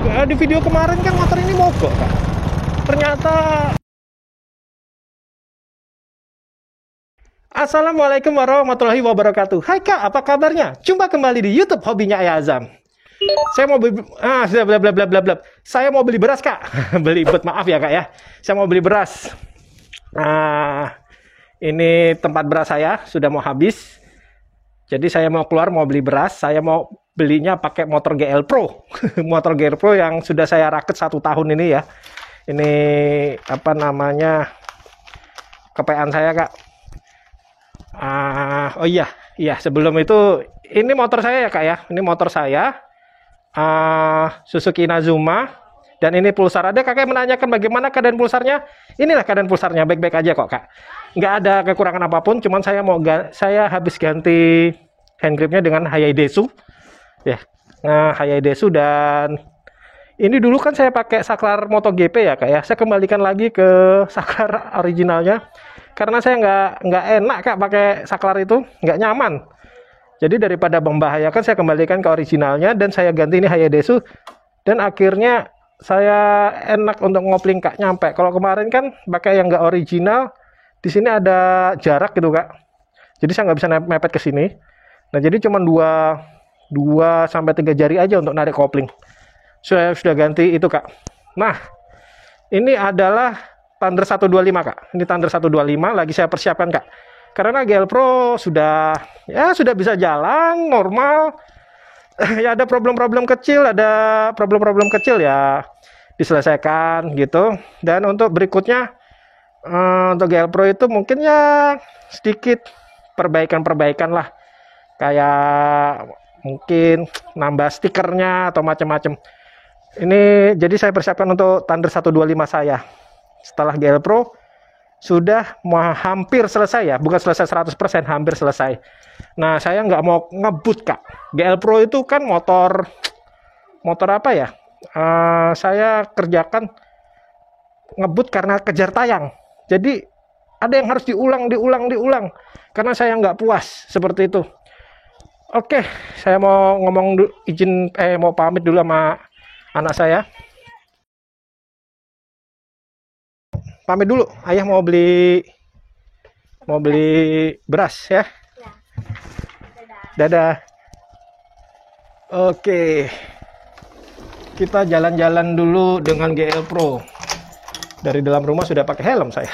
Di video kemarin kan motor ini mogok Kak. Ternyata. Assalamualaikum warahmatullahi wabarakatuh. Hai Kak, apa kabarnya? Jumpa kembali di YouTube Hobinya Ayah Azam. Saya mau beli Saya mau beli beras Kak. Beli buat maaf ya Kak ya. Saya mau beli beras. Ini tempat beras saya sudah mau habis. Jadi saya mau keluar mau beli beras. Saya mau belinya pakai motor GL Pro. Motor GL Pro yang sudah saya rakit 1 tahun ini ya. Ini apa namanya? Kepean saya Kak. Oh iya, sebelum itu ini motor saya ya Kak ya. Ini motor saya. Suzuki Inazuma, dan ini pulsar. Ada kakak menanyakan bagaimana keadaan pulsarnya. Inilah keadaan pulsarnya, baik-baik aja kok Kak, nggak ada kekurangan apapun. Cuman saya habis ganti handgripnya dengan Hayadesu ya. Hayadesu, dan ini dulu kan saya pakai saklar MotoGP ya Kak ya. Saya kembalikan lagi ke saklar originalnya karena saya nggak enak Kak pakai saklar itu, nggak nyaman. Jadi daripada membahayakan, saya kembalikan ke originalnya dan saya ganti ini Hayadesu, dan akhirnya saya enak untuk ngopling Kak, nyampe. Kalau kemarin kan pakai yang nggak original, di sini ada jarak gitu Kak. Jadi saya nggak bisa mepet ke sini. Nah jadi cuma 2 sampai 3 jari aja untuk narik kopling. Saya sudah ganti itu Kak. Nah ini adalah Thunder 125 Kak. Ini Thunder 125 lagi saya persiapkan Kak. Karena GL Pro sudah bisa jalan normal. Ya ada problem-problem kecil ya diselesaikan gitu. Dan untuk berikutnya untuk GL Pro itu mungkin ya sedikit perbaikan lah. Kayak mungkin nambah stikernya atau macam-macam. Ini jadi saya persiapkan untuk Thunder 125 saya. Setelah GL Pro sudah hampir selesai ya, bukan selesai 100%, hampir selesai. Nah saya nggak mau ngebut Kak. GL Pro itu kan motor apa ya, saya kerjakan ngebut karena kejar tayang. Jadi ada yang harus diulang karena saya nggak puas seperti itu. Oke, saya mau ngomong mau pamit dulu sama anak saya. Pamit dulu, ayah mau beli beras ya. Dadah. Oke, kita jalan-jalan dulu dengan GL Pro. Dari dalam rumah sudah pakai helm saya.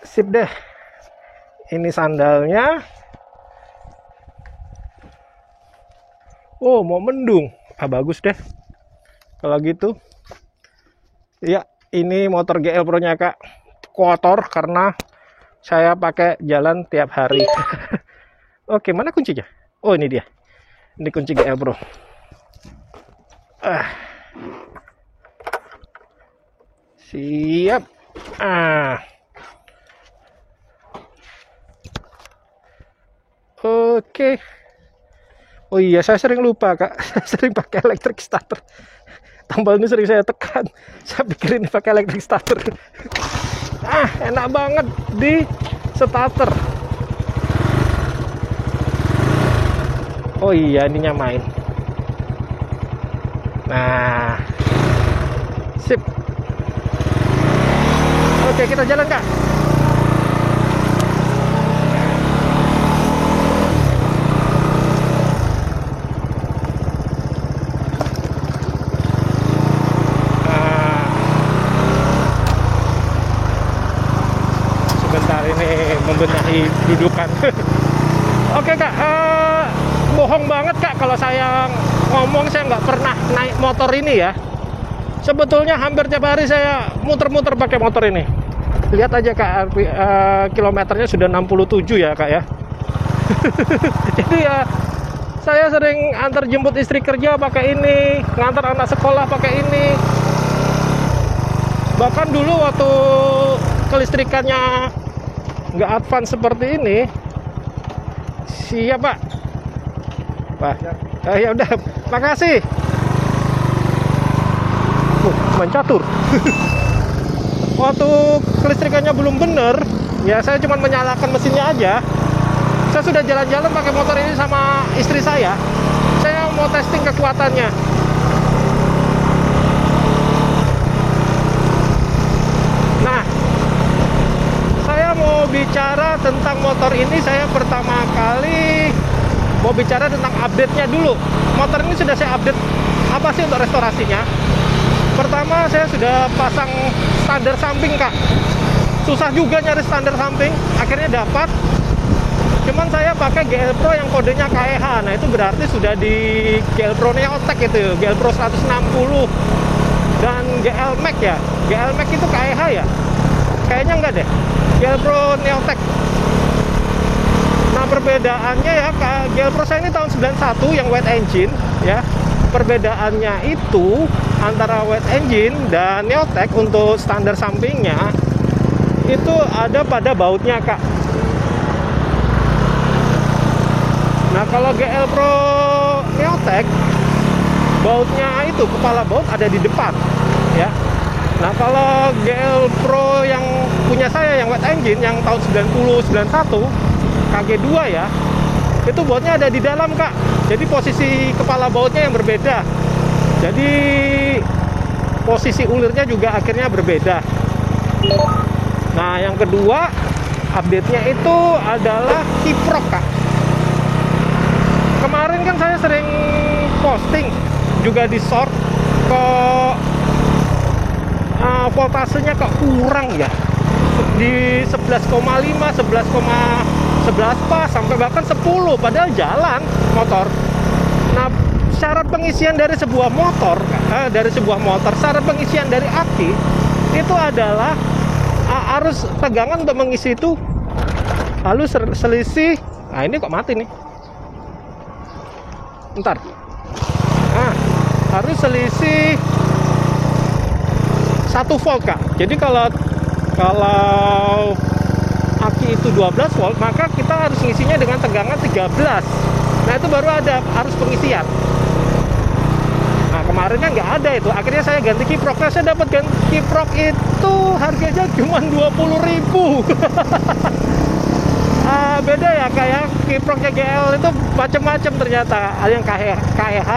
Sip deh. Ini sandalnya. Oh, mau mendung. Bagus deh kalau gitu. Ya, ini motor GL Pro-nya Kak. Kotor karena saya pakai jalan tiap hari. Oke, mana kuncinya? Oh, ini dia. Ini kunci GL Pro. Siap. Oke. Oh iya, saya sering lupa Kak. Saya sering pakai electric starter. Tombol ini sering saya tekan. Saya pikir ini pakai electric starter. Enak banget di starter. Oh iya, ininya main. Nah, sip. Oke, kita jalan Kak. Membenahi dudukan. Oke Kak, bohong banget Kak kalau saya ngomong saya nggak pernah naik motor ini ya. Sebetulnya hampir tiap hari saya muter-muter pakai motor ini. Lihat aja Kak, kilometernya sudah 67 ya Kak ya. Jadi ya saya sering antar jemput istri kerja pakai ini, ngantar anak sekolah pakai ini. Bahkan dulu waktu kelistrikannya nggak advance seperti ini. Siap Pak. Ya udah, makasih. Main catur. Waktu kelistrikannya belum bener, ya saya cuma menyalakan mesinnya aja. Saya sudah jalan-jalan pakai motor ini sama istri saya. Saya mau testing kekuatannya. Nah, saya mau bicara tentang motor ini. Saya pertama kali mau bicara tentang update-nya dulu. Motor ini sudah saya update apa sih untuk restorasinya. Pertama, saya sudah pasang standar samping, Kak. Susah juga nyari standar samping, akhirnya dapat. Cuman saya pakai GL Pro yang kodenya KEH. Nah, itu berarti sudah di GL Pro Neotech itu, GL Pro 160 dan GL Max ya. GL Max itu KEH ya? Kayaknya enggak deh. GL Pro Neotech. Nah, perbedaannya ya, GL Pro saya ini tahun 91 yang wet engine ya. Perbedaannya itu antara wet engine dan Neotech untuk standar sampingnya itu ada pada bautnya, Kak. Nah, kalau GL Pro Neotech bautnya itu, kepala baut ada di depan ya. Nah, kalau GL Pro yang punya saya yang wet engine yang tahun 90 91 KG2 ya, itu bautnya ada di dalam, Kak. Jadi posisi kepala bautnya yang berbeda. Jadi posisi ulirnya juga akhirnya berbeda. Nah, yang kedua update-nya itu adalah kiprok, Kak. Kemarin kan saya sering posting juga di short kok voltasenya kok kurang ya. Di 11,5, 11 pas sampai bahkan 10 padahal jalan motor. Nah, syarat pengisian dari sebuah motor, syarat pengisian dari aki itu adalah arus tegangan untuk mengisi itu harus selisih. Nah, ini kok mati nih. Bentar. Nah, harus selisih 1 volt, Kak. Jadi kalau aki itu 12 volt, maka kita harus ngisinya dengan tegangan 13. Nah, itu baru ada arus pengisian. Nah, kemarin kan nggak ada itu. Akhirnya saya ganti kiprok. Nah, saya dapat ganti kiprok itu harganya cuma 20.000. Beda ya, kayak kiproknya GL itu macam-macam ternyata. Ada yang KEH,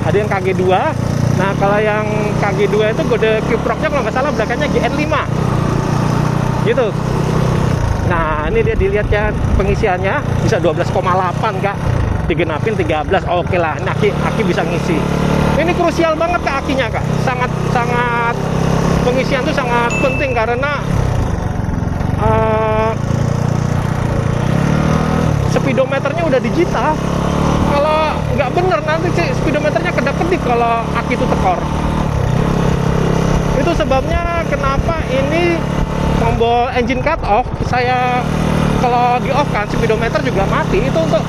ada yang KG2. Nah, kalau yang KG2 itu kode kiproknya kalau nggak salah belakangnya GN5 gitu. Nah, ini dia dilihat ya pengisiannya bisa 12,8, Kak. Digenapin 13. Oke lah, ini aki bisa ngisi. Ini krusial banget, Kak, akinya, Kak. Sangat pengisian itu sangat penting karena speedometernya udah digital. Kalau nggak bener nanti speedometernya kedap-kedip kalau aki itu tekor. Itu sebabnya kenapa ini tombol engine cut off saya kalau di off kan speedometer juga mati. Itu untuk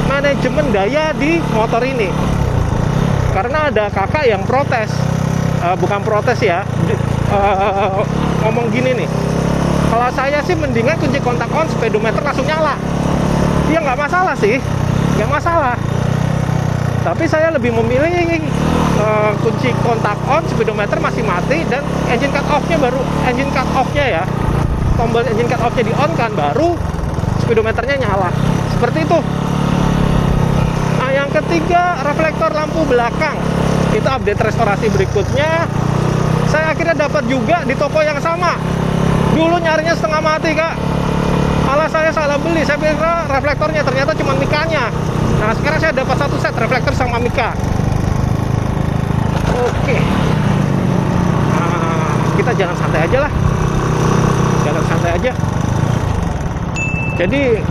manajemen daya di motor ini. Karena ada kakak yang protes, bukan protes ya, ngomong gini nih. Kalau saya sih mendingan kunci kontak on, speedometer langsung nyala. Ya nggak masalah sih, nggak masalah. Tapi saya lebih memilih kunci kontak on, speedometer masih mati, dan engine cut off-nya ya, tombol engine cut off-nya di on kan, baru speedometernya nyala. Seperti itu. Nah, yang ketiga, reflektor lampu belakang. Itu update restorasi berikutnya. Saya akhirnya dapat juga di toko yang sama. Dulu nyarinya setengah mati, Kak. Malah saya salah beli. Saya kira reflektornya, ternyata cuma mikanya. Nah, sekarang saya dapat satu set reflektor sama mika. Oke. Nah, kita jalan santai aja lah. Jalan santai aja. Jadi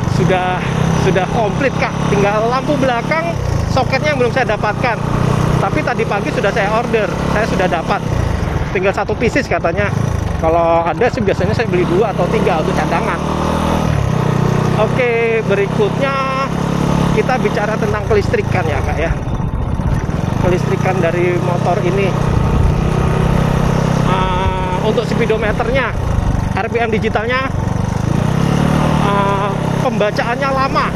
sudah komplit, Kak. Tinggal lampu belakang, soketnya yang belum saya dapatkan. Tapi tadi pagi sudah saya order. Saya sudah dapat. Tinggal 1 pieces katanya. Kalau ada sih biasanya saya beli 2 atau 3 untuk cadangan. Oke, berikutnya kita bicara tentang kelistrikan ya, Kak ya. Kelistrikan dari motor ini. Untuk speedometernya, RPM digitalnya, pembacaannya lama.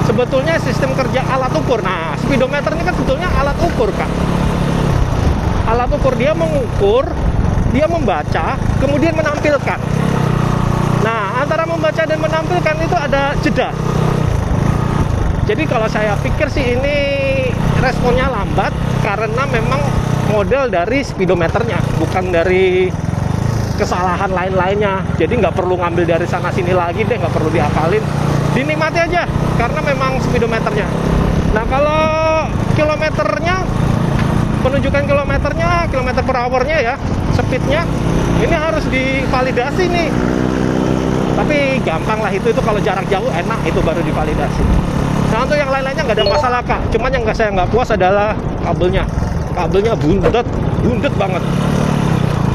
Sebetulnya sistem kerja alat ukur. Nah, speedometer ini kan sebetulnya alat ukur, Kak. Alat ukur, dia mengukur, dia membaca, kemudian menampilkan. Nah, antara membaca dan menampilkan itu ada jeda. Jadi kalau saya pikir sih ini responnya lambat karena memang model dari speedometernya, bukan dari kesalahan lain-lainnya. Jadi nggak perlu ngambil dari sana sini lagi deh, nggak perlu dihafalin, dinikmati aja karena memang speedometernya. Nah kalau kilometernya, penunjukan kilometernya, kilometer per hournya ya, speednya ini harus divalidasi nih. Tapi gampang lah itu kalau jarak jauh enak, itu baru divalidasi. Nah untuk yang lain-lainnya nggak ada masalah kak. Cuman yang saya nggak puas adalah kabelnya. Kabelnya bundet banget,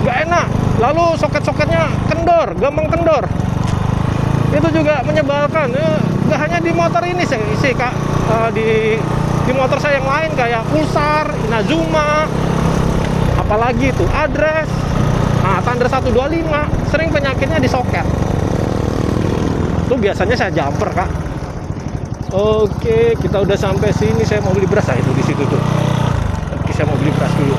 nggak enak. Lalu soket-soketnya kendor, gampang kendor. Itu juga menyebalkan. Nggak hanya di motor ini sih kak, di motor saya yang lain kayak Pulsar, Inazuma, apalagi itu Address, Thunder 125, sering penyakitnya di soket. Itu biasanya saya jumper kak. Oke, kita udah sampai sini. Saya mau beli beras, itu di situ tuh. Oke, saya mau beli beras dulu.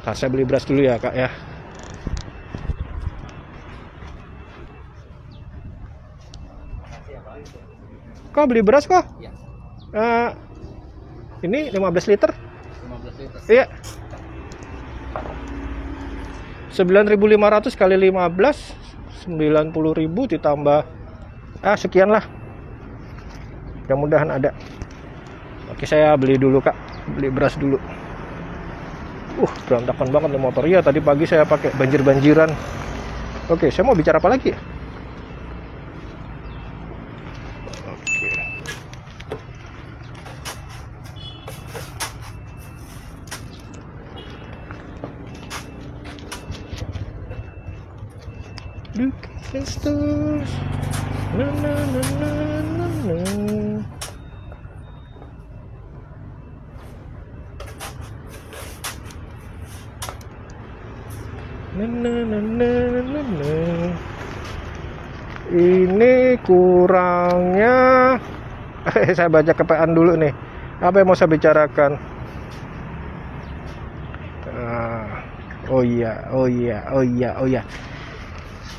Nah, saya beli beras dulu ya kak ya. Kok beli beras kok? Ya. Ini 15 liter. 15 liter. Iya. 9.500 kali 15, 90.000 ditambah sekian lah. Mudah-mudahan ada. Oke, saya beli dulu kak. Beli beras dulu. Berantakan banget nih motor. Iya, tadi pagi saya pakai banjir-banjiran. Oke, saya mau bicara apa lagi ya? Look at the stars. Na na na na na na. Na na na na na na. Ini kurangnya saya baca kepaan dulu nih. Apa yang mau saya bicarakan? Oh iya.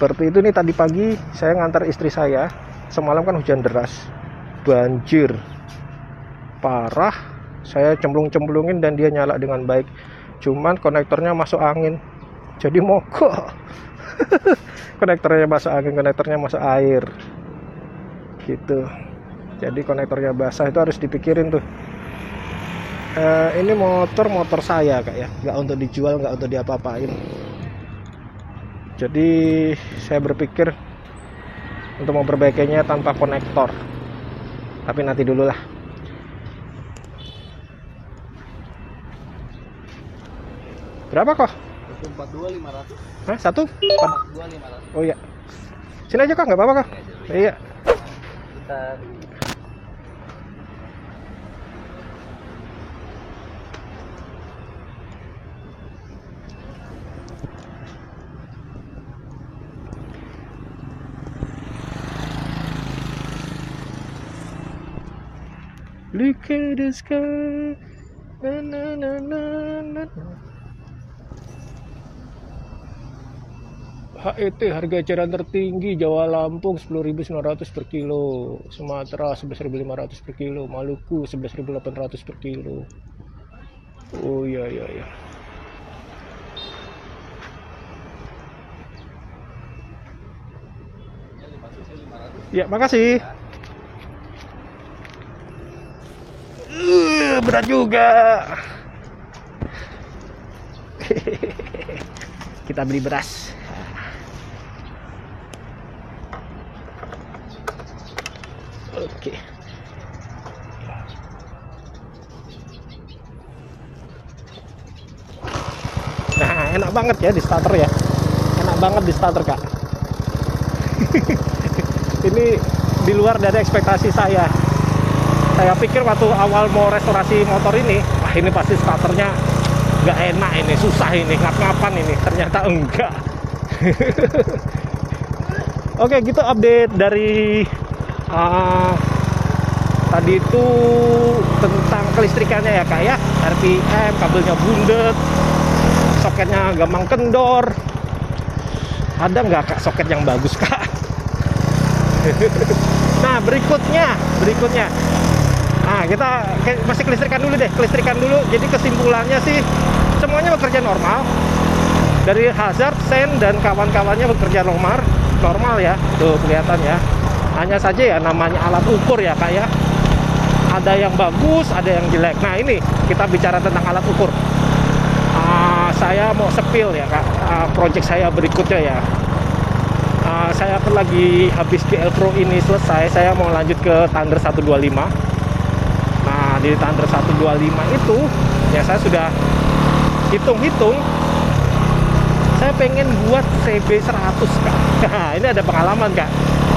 Seperti itu nih, tadi pagi saya ngantar istri saya. Semalam kan hujan deras, banjir parah. Saya cemplung-cemplungin dan dia nyala dengan baik. Cuman konektornya masuk angin, jadi mogok. Konektornya masuk angin, konektornya masuk air gitu. Jadi konektornya basah, itu harus dipikirin tuh. Ini motor saya kak ya, nggak untuk dijual, nggak untuk diapa-apain. Jadi saya berpikir untuk memperbaikinya tanpa konektor. Tapi nanti dulu lah. Berapa kok? 142.500. Hah? 142.500. Oh iya. Sini aja kak, nggak apa-apa kak. Iya. Bentar. Look at the sky. Na na na na na. HET harga eceran tertinggi Jawa Lampung 10.900 per kilo, Sumatera 11.500 per kilo, Maluku 11.800 per kilo. Oh iya. Ya, makasih. Berat juga. Kita beli beras. Oke. Nah, enak banget ya di starter ya. Enak banget di starter kak. Ini di luar dari ekspektasi saya. Saya pikir waktu awal mau restorasi motor ini, wah ini pasti starternya nggak enak, ini susah, ini ngap-ngapan ini. Ternyata enggak. Oke, gitu update dari tadi itu tentang kelistrikannya ya kak ya. RPM, kabelnya bundet, soketnya gampang kendor, Ada nggak kak soket yang bagus kak? Nah berikutnya, nah kita masih kelistrikan dulu deh, kelistrikan dulu. Jadi kesimpulannya sih semuanya bekerja normal. Dari hazard, sen dan kawan-kawannya bekerja normal ya, tuh kelihatan ya. Hanya saja ya namanya alat ukur ya kak ya. Ada yang bagus, ada yang jelek. Nah ini kita bicara tentang alat ukur. Saya mau spill ya kak, project saya berikutnya ya. Saya kan lagi habis GL Pro ini selesai, saya mau lanjut ke Thunder 125. Nah di Thunder 125 itu ya saya sudah hitung-hitung, saya pengen buat CB100 kak. Ini ada pengalaman kak,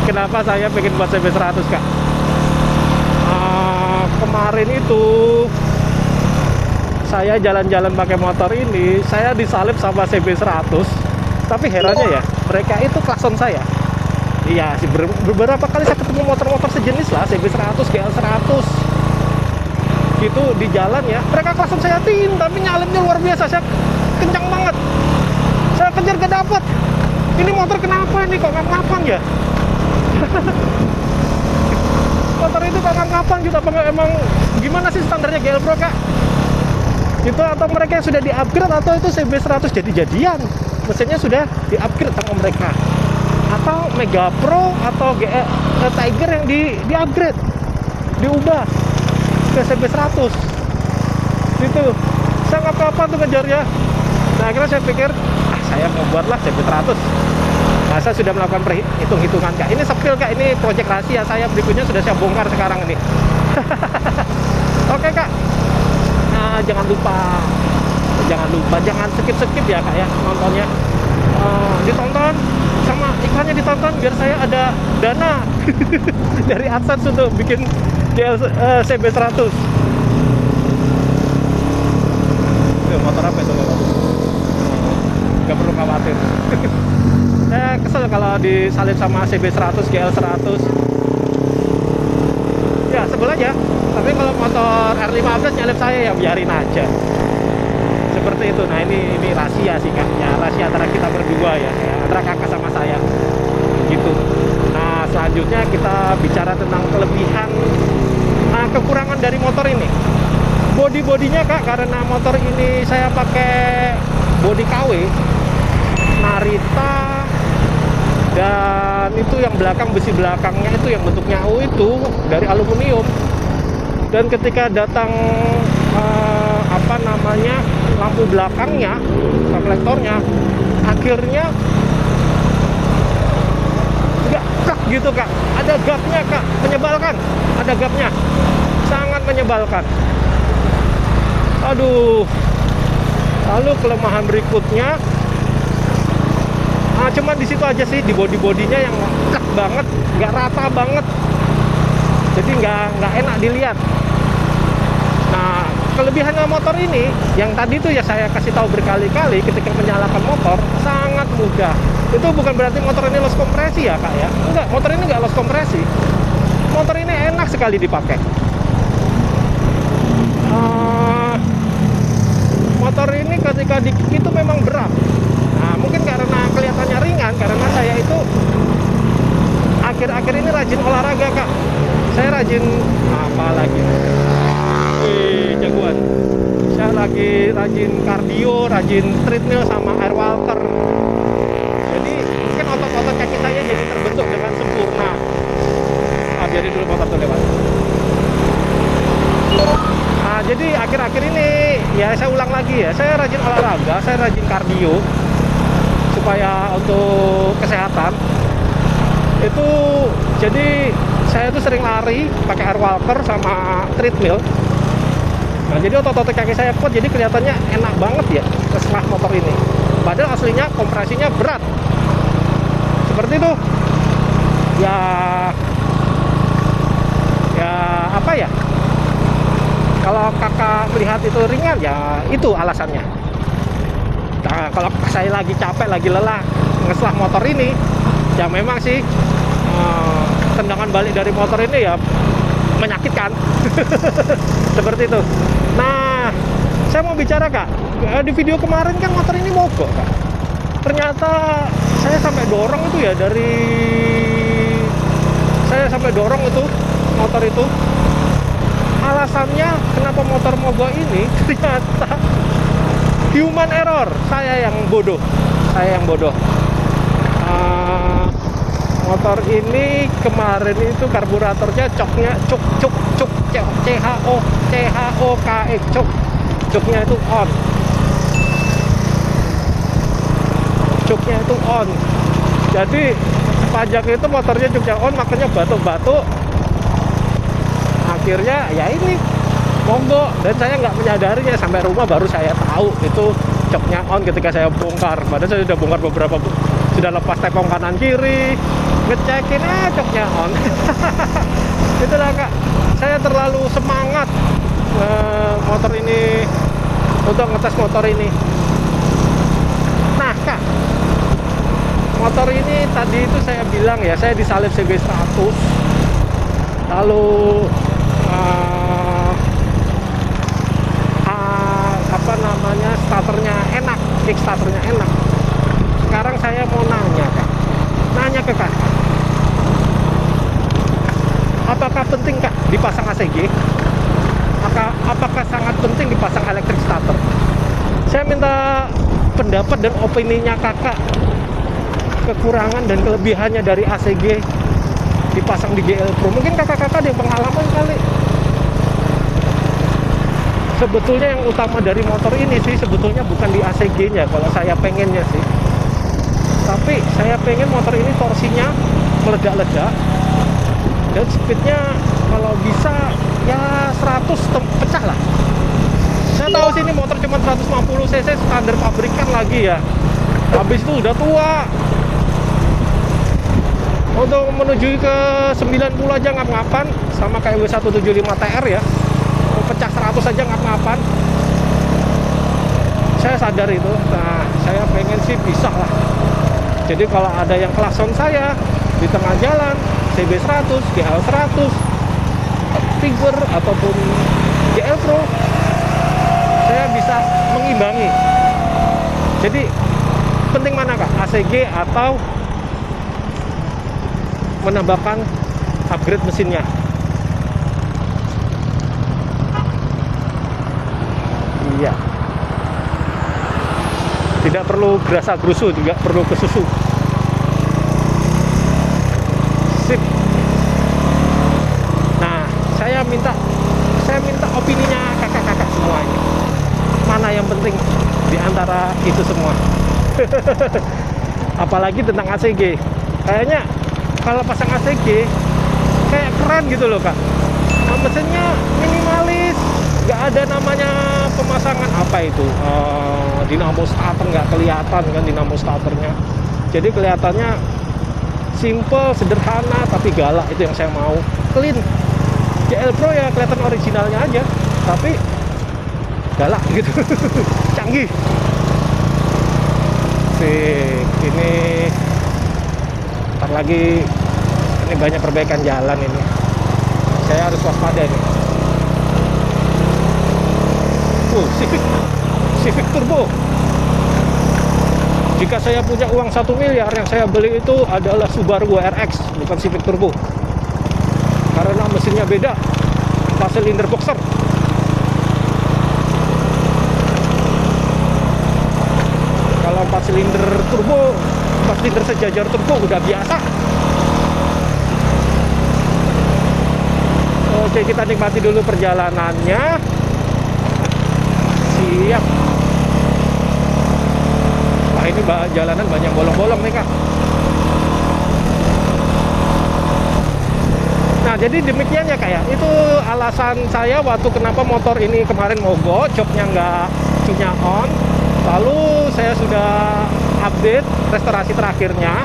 kenapa saya pengen buat CB100 kak. Kemarin itu saya jalan-jalan pakai motor ini, saya disalip sama CB100. Tapi herannya ya, mereka itu klakson saya. Iya sih, beberapa kali saya ketemu motor-motor sejenis lah, CB100, GL100 gitu di jalan ya. Mereka klakson saya tapi nyalipnya luar biasa, saya kencang banget. Saya kejar gak dapet. Ini motor kenapa ini kok ngap-ngapan ya? Motor itu kok ngap-ngapan gitu, apa emang gimana sih standarnya GL Pro kak? Itu atau mereka sudah di-upgrade atau itu CB100 jadi-jadian? Mesinnya sudah di-upgrade sama mereka, atau Mega Pro atau Tiger yang di-upgrade, diubah ke CB100 gitu. Saya nggak apa-apa tuh ngejarnya. Nah akhirnya saya pikir saya mau buatlah CB100. Nah saya sudah melakukan hitung-hitungan kak. Ini spill kak, ini project rahasia saya berikutnya sudah saya bongkar sekarang ini. Oke kak, nah jangan lupa jangan skip ya kak ya nontonnya. Ditonton sama iklannya, ditonton biar saya ada dana dari AdSense untuk bikin CB100. Motor apa itu bapak? Nggak perlu khawatir. Saya kesel kalau disalip sama CB100, GL100 ya sebel aja. Tapi kalau motor R15 nyalip saya ya biarin aja, seperti itu. Nah ini rahasia sih kak ya, rahasia antara kita berdua ya, antara kakak sama saya gitu. Nah selanjutnya kita bicara tentang kelebihan, kekurangan dari motor ini. Bodinya kak, karena motor ini saya pakai bodi KW Narita, dan itu yang belakang, besi belakangnya itu yang bentuknya U itu dari aluminium. Dan ketika datang lampu belakangnya, reflektornya, akhirnya nggak kak gitu kak, ada gapnya kak, menyebalkan, ada gapnya, sangat menyebalkan. Aduh. Lalu kelemahan berikutnya, cuman di situ aja sih, di bodinya yang kek banget, nggak rata banget, jadi nggak enak dilihat. Nah kelebihannya motor ini yang tadi tuh ya saya kasih tahu berkali-kali, ketika menyalakan motor sangat mudah. Itu bukan berarti motor ini loss kompresi ya kak ya, enggak, motor ini nggak loss kompresi, motor ini enak sekali dipakai. Motor ini ketika itu memang berat. Nah mungkin karena kelihatannya ringan, karena saya itu akhir-akhir ini rajin olahraga kak. Saya rajin apa lagi? Jagoan. Saya lagi rajin kardio, rajin treadmill sama air walker. Jadi mungkin otot-otot kaki saya jadi terbentuk dengan sempurna. Biarin dulu motor tuh lewat. Nah, jadi akhir-akhir ini ya saya ulang lagi ya, saya rajin olahraga, saya rajin kardio supaya untuk kesehatan. Itu jadi saya tuh sering lari pakai air walker sama treadmill. Nah, jadi otot-otot kaki saya kuat, jadi kelihatannya enak banget ya setelah motor ini. Padahal aslinya kompresinya berat. Seperti itu. Ya apa ya? Kalau kakak melihat itu ringan, ya itu alasannya. Nah, kalau saya lagi capek, lagi lelah ngeslah motor ini, ya memang sih tendangan balik dari motor ini ya menyakitkan. Seperti itu. Nah, saya mau bicara kak, di video kemarin kan motor ini mogok kak. Ternyata saya sampai dorong itu ya, saya sampai dorong itu motor itu. Alasannya kenapa motor mogok ini ternyata human error. Saya yang bodoh. Motor ini kemarin itu karburatornya coknya cuk CHOKE cuknya itu on. Cuknya itu on. Jadi sepanjang itu motornya cuknya on, makanya batuk-batuk. Akhirnya ya ini mogok, dan saya nggak menyadarinya sampai rumah baru saya tahu itu coknya on ketika saya bongkar. Padahal saya sudah bongkar beberapa, sudah lepas tepung kanan kiri, ngecekin coknya on. Itulah Kak, saya terlalu semangat motor ini, untuk ngetes motor ini. Nah Kak, motor ini tadi itu saya bilang ya, saya disalib CB100, lalu apa namanya, starternya enak, kick starternya enak. Sekarang saya mau nanya ke Kak, apakah penting Kak dipasang ACG? Apakah sangat penting dipasang electric starter? Saya minta pendapat dan opininya Kakak, kekurangan dan kelebihannya dari ACG dipasang di GL Pro. Mungkin kakak-kakak ada pengalaman kali. Sebetulnya yang utama dari motor ini sih sebetulnya bukan di ACG-nya kalau saya pengennya sih. Tapi saya pengen motor ini torsinya meledak-ledak, dan speednya kalau bisa ya 100 pecah lah. Saya tahu sih ini motor cuma 150 cc standar pabrikan lagi ya. Habis itu udah tua. Untuk menuju ke 90 aja ngap-ngapan, sama kayak W175 TR ya. Mau pecah 100 aja ngap-ngapan. Saya sadar itu. Nah, saya pengen sih bisa lah. Jadi kalau ada yang klakson saya di tengah jalan, CB100, GL100, Tiger ataupun GL Pro, saya bisa mengimbangi. Jadi penting mana Kak, ACG atau menambahkan upgrade mesinnya? Iya, tidak perlu gerasa gerusu, juga perlu ke susu. Sip. Nah, saya minta opininya kakak-kakak semua ini. Mana yang penting di antara itu semua? Apalagi tentang ACG. Kayaknya kalau pasang ACG kayak keren gitu loh Kak. Nah, mesinnya minimalis, nggak ada namanya pemasangan apa itu dinamo starter, nggak kelihatan kan dinamo starternya. Jadi kelihatannya simple, sederhana, tapi galak. Itu yang saya mau. Clean. GL Pro ya kelihatan originalnya aja, tapi galak gitu. Canggih. Sip, ini ntar lagi ini banyak perbaikan jalan ini. Saya harus waspada ini. Civic Turbo. Jika saya punya uang 1 miliar, yang saya beli itu adalah Subaru WRX, bukan Civic Turbo. Karena mesinnya beda, 4 silinder boxer. Kalau 4 silinder turbo, 4 silinder sejajar turbo udah biasa. Oke, kita nikmati dulu perjalanannya. Siap. Wah, ini jalanan banyak bolong-bolong nih Kak. Nah, jadi demikian ya Kak ya. Itu alasan saya waktu kenapa motor ini kemarin mogok, joknya nggak punya on. Lalu saya sudah update restorasi terakhirnya.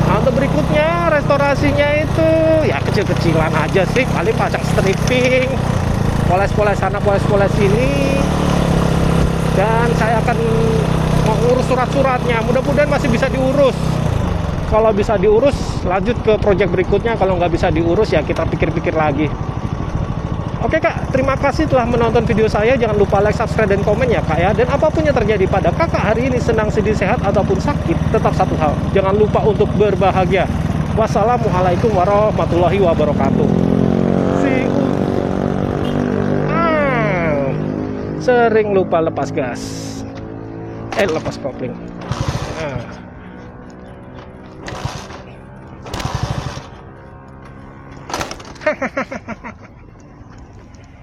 Nah, untuk berikutnya restorasinya itu ya kecil-kecilan aja sih. Paling pasang stripping, poles-poles sana, poles-poles sini. Dan saya akan mengurus surat-suratnya. Mudah-mudahan masih bisa diurus. Kalau bisa diurus, lanjut ke project berikutnya. Kalau nggak bisa diurus, ya kita pikir-pikir lagi. Oke Kak, terima kasih telah menonton video saya. Jangan lupa like, subscribe, dan komen ya Kak ya. Dan apapun yang terjadi pada Kakak hari ini, senang, sedih, sehat, ataupun sakit, tetap satu hal, jangan lupa untuk berbahagia. Wassalamualaikum warahmatullahi wabarakatuh. See you. Sering lupa lepas gas. Lepas kopling.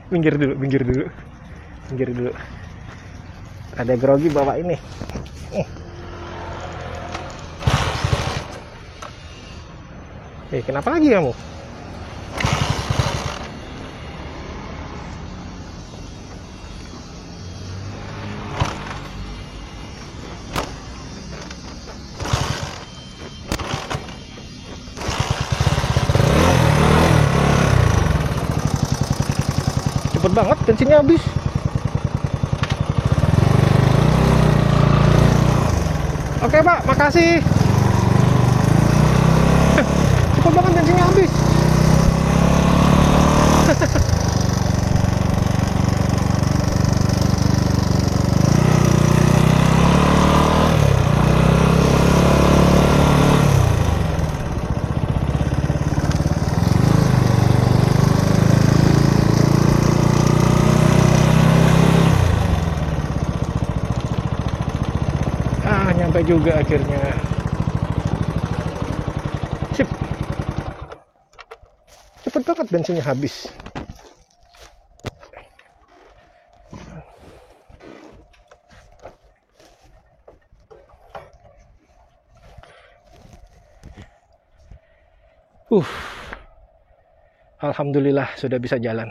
Minggir dulu. Ada grogi bawa ini. Kenapa lagi kamu? Cepet banget, bensinnya habis. Oke Pak, makasih. Cepet banget, bensinnya habis. Nyampe juga akhirnya. Sip. Cepet banget bensinnya habis. Alhamdulillah sudah bisa jalan.